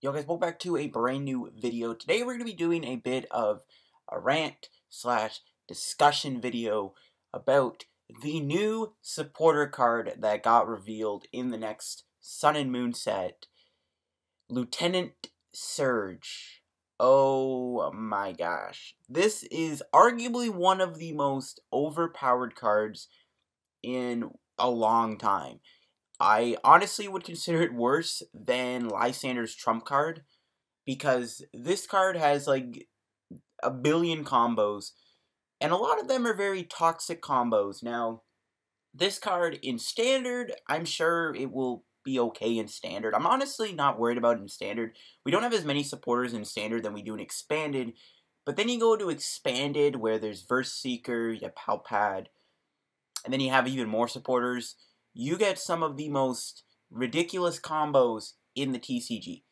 Yo guys, welcome back to a brand new video. Today we're going to be doing a bit of a rant slash discussion video about the new supporter card that got revealed in the next Sun and Moon set, Lieutenant Surge. Oh my gosh. This is arguably one of the most overpowered cards in a long time. I honestly would consider it worse than Lysander's trump card, because this card has like a billion combos, and a lot of them are very toxic combos. Now, this card in Standard, I'm sure it will be okay in Standard. I'm honestly not worried about it in Standard. We don't have as many supporters in Standard than we do in Expanded, but then you go to Expanded where there's Verse Seeker, you have Palpad, and then you have even more supporters. You get some of the most ridiculous combos in the TCG.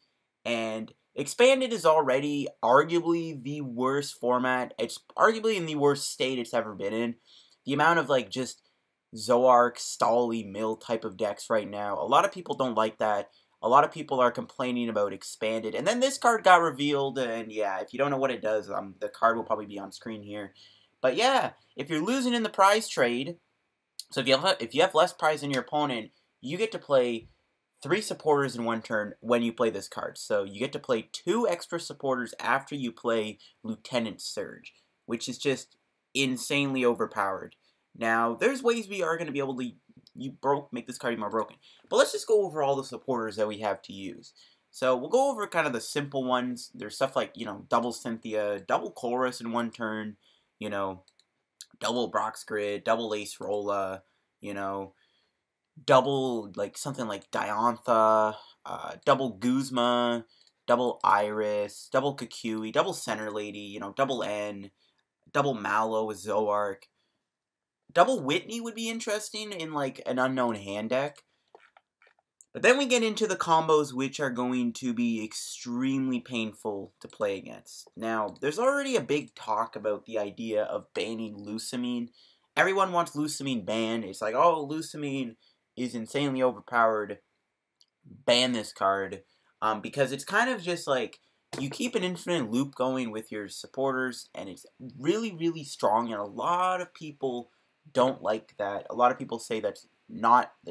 And Expanded is already arguably the worst format. It's arguably in the worst state it's ever been in. The amount of like just Zoark, Stally, Mill type of decks right now, a lot of people don't like that. A lot of people are complaining about Expanded. And then this card got revealed, and yeah, if you don't know what it does, the card will probably be on screen here. But yeah, if you're losing in the prize trade, so if you have less prize than your opponent, you get to play 3 supporters in one turn when you play this card. So you get to play 2 extra supporters after you play Lieutenant Surge, which is just insanely overpowered. Now, there's ways we are going to be able to make this card even more broken. But let's just go over all the supporters that we have to use. So we'll go over kind of the simple ones. There's stuff like, double Cynthia, double Chorus in one turn, double Brock's Grid, double Ace Rolla, double, like, something like Diantha, double Guzma, double Iris, double Kukui, double Center Lady, double N, double Mallow with Zoark. Double Whitney would be interesting in, like, an unknown hand deck. But then we get into the combos which are going to be extremely painful to play against. Now, there's already a big talk about the idea of banning Lusamine. Everyone wants Lusamine banned. It's like, oh, Lusamine is insanely overpowered. Ban this card. Because it's kind of just like, you keep an infinite loop going with your supporters, and it's really, really strong, and a lot of people don't like that. A lot of people say that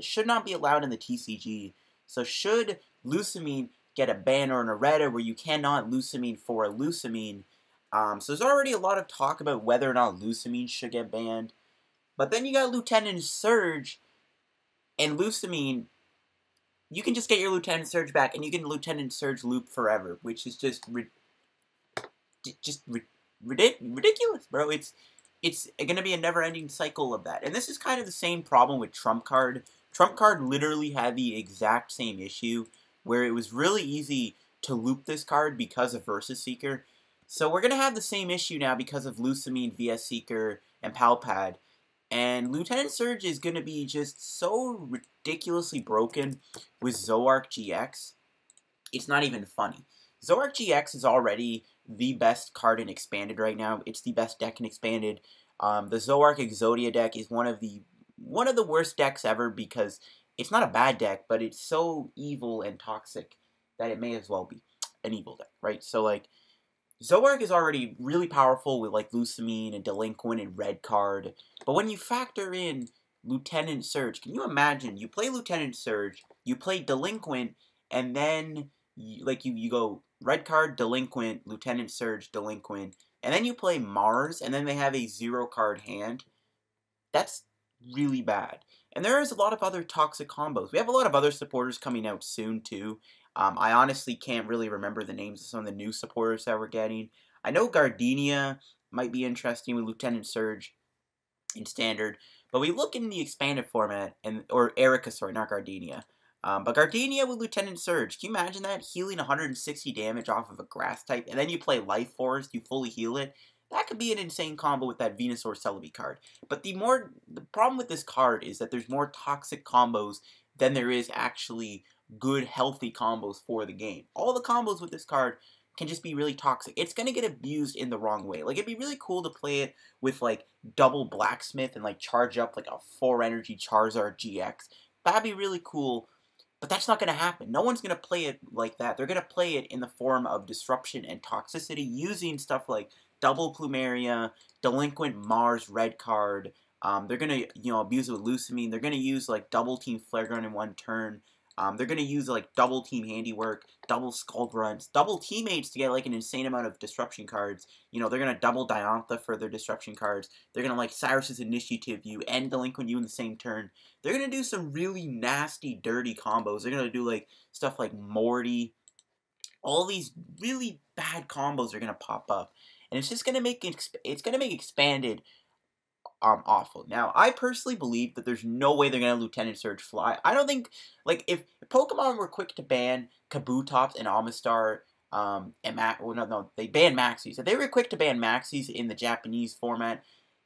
should not be allowed in the TCG. So should Lusamine get a ban or an errata where you cannot Lusamine for a Lusamine? So there's already a lot of talk about whether or not Lusamine should get banned. But then you got Lieutenant Surge, and Lusamine, you can just get your Lieutenant Surge back, and you can Lieutenant Surge loop forever, which is just ridiculous, bro. It's going to be a never-ending cycle of that. And this is kind of the same problem with Trump Card. Trump Card literally had the exact same issue, where it was really easy to loop this card because of Versus Seeker. So we're going to have the same issue now because of Lusamine, VS Seeker, and Palpad. And Lieutenant Surge is going to be just so ridiculously broken with Zoark GX. It's not even funny. Zoark GX is already the best card in Expanded right now. It's the best deck in Expanded. The Zoark Exodia deck is one of the worst decks ever, because it's not a bad deck, but it's so evil and toxic that it may as well be an evil deck, right? So, like, Zoark is already really powerful with, like, Lusamine and Delinquent and Red Card. But when you factor in Lieutenant Surge, can you imagine? You play Lieutenant Surge, you play Delinquent, and then you go Red Card, Delinquent, Lieutenant Surge, Delinquent, and then you play Mars, and then they have a 0-card hand. That's really bad. And there is a lot of other toxic combos. We have a lot of other supporters coming out soon, too. I honestly can't really remember the names of some of the new supporters that we're getting. I know Gardenia might be interesting with Lieutenant Surge in Standard. But we look in the Expanded format, or Erica, sorry, not Gardenia. But Gardenia with Lieutenant Surge. Can you imagine that? Healing 160 damage off of a grass type, and then you play Life Force, you fully heal it. That could be an insane combo with that Venusaur Celebi card. But the problem with this card is that there's more toxic combos than there is actually good, healthy combos for the game. All the combos with this card can just be really toxic. It's going to get abused in the wrong way. Like, it'd be really cool to play it with, like, double Blacksmith and, like, charge up, like, a 4 energy Charizard GX. That'd be really cool. But that's not going to happen. No one's going to play it like that. They're going to play it in the form of disruption and toxicity using stuff like double Plumeria, delinquent Mars red card. They're going to, abuse it with Lucamine. They're going to use like double team Flare Gun in one turn. They're going to use like double team Handiwork, double Skull Grunts, double teammates to get like an insane amount of disruption cards. They're going to double Diantha for their disruption cards. They're going to like Cyrus's Initiative you and Delinquent you in the same turn. They're going to do some really nasty, dirty combos. They're going to do like stuff like Morty. All these really bad combos are going to pop up. And it's just going to make Expanded awful. Now, I personally believe that there's no way they're going to Lieutenant Surge fly. I don't think, like, if Pokemon were quick to ban Kabutops and Amistar, they banned Maxies. If they were quick to ban Maxies in the Japanese format,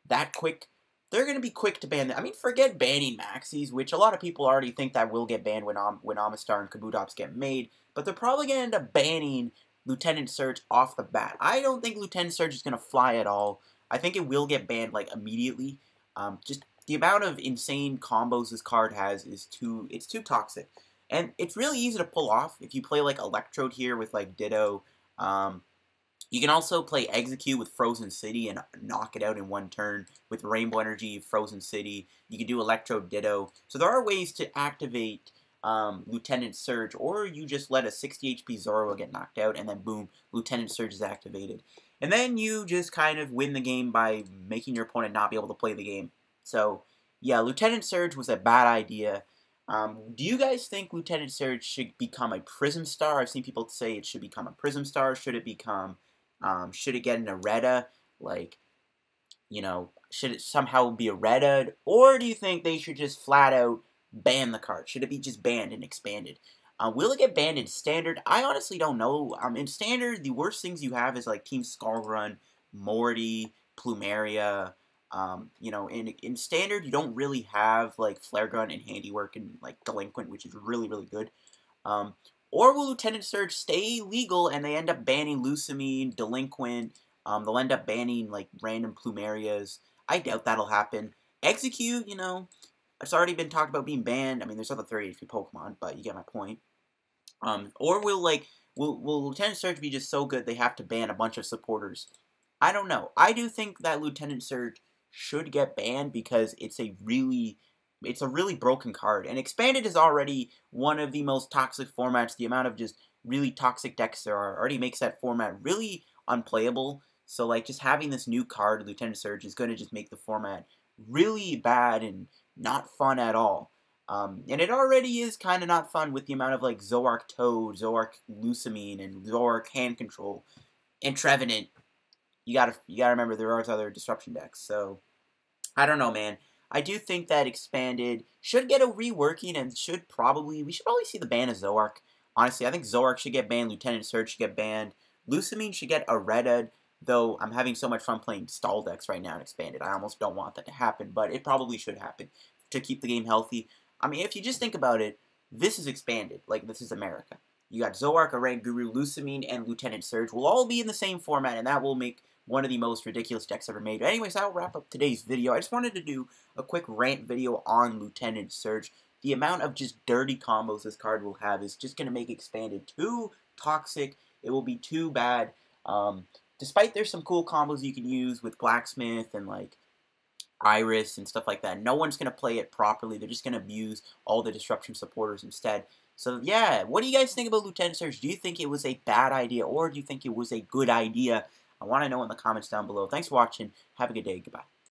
that quick, they're going to be quick to ban them. I mean, forget banning Maxies, which a lot of people already think that will get banned when Amistar and Kabutops get made, but they're probably going to end up banning Lieutenant Surge off the bat. I don't think Lieutenant Surge is going to fly at all. I think it will get banned like immediately. Just the amount of insane combos this card has is too toxic, and it's really easy to pull off if you play like Electrode here with like Ditto. You can also play Execute with Frozen City and knock it out in one turn with Rainbow Energy, Frozen City. You can do Electrode Ditto. So there are ways to activate Lieutenant Surge, or you just let a 60 HP Zoro get knocked out, and then boom, Lieutenant Surge is activated. And then you just kind of win the game by making your opponent not be able to play the game. So, yeah, Lieutenant Surge was a bad idea. Do you guys think Lieutenant Surge should become a Prism Star? I've seen people say it should become a Prism Star. Should it become, should it get an Eretta? Like, should it somehow be Eretta? Or do you think they should just flat out ban the card? Should it be just banned and expanded? Will it get banned in Standard? I honestly don't know. In Standard, the worst things you have is like Team Skullrun, Morty, Plumeria. In Standard, you don't really have like Flare Gun and Handiwork and like Delinquent, which is really, really good. Or will Lieutenant Surge stay legal and they end up banning Lucamine, Delinquent? They'll end up banning like random Plumerias. I doubt that'll happen. Execute, it's already been talked about being banned. I mean, there's other 30 HP Pokemon, but you get my point. Or will Lieutenant Surge be just so good they have to ban a bunch of supporters? I don't know. I do think that Lieutenant Surge should get banned because it's a really broken card. And Expanded is already one of the most toxic formats. The amount of just really toxic decks there are already makes that format really unplayable. So, like, just having this new card, Lieutenant Surge, is going to just make the format really bad and not fun at all. And it already is kind of not fun with the amount of like Zoroark Toad, Zoroark Lucamine, and Zoroark Hand Control, and Trevenant. You gotta remember there are other disruption decks. So I don't know, man. I do think that Expanded should get a reworking and we should probably see the ban of Zoroark. Honestly, I think Zoroark should get banned. Lieutenant Surge should get banned. Lucamine should get a Red. Though I'm having so much fun playing stall decks right now in Expanded. I almost don't want that to happen, but it probably should happen to keep the game healthy. I mean, if you just think about it, this is Expanded. Like, this is America. You got Zoroark, Oranguru, Lucamine, and Lieutenant Surge will all be in the same format, and that will make one of the most ridiculous decks ever made. Anyways, that'll wrap up today's video. I just wanted to do a quick rant video on Lieutenant Surge. The amount of just dirty combos this card will have is just going to make Expanded too toxic. It will be too bad. Despite there's some cool combos you can use with Blacksmith and like Iris and stuff like that, no one's going to play it properly. They're just going to abuse all the disruption supporters instead. So yeah, what do you guys think about Lieutenant Surge? Do you think it was a bad idea or do you think it was a good idea? I want to know in the comments down below. Thanks for watching. Have a good day. Goodbye.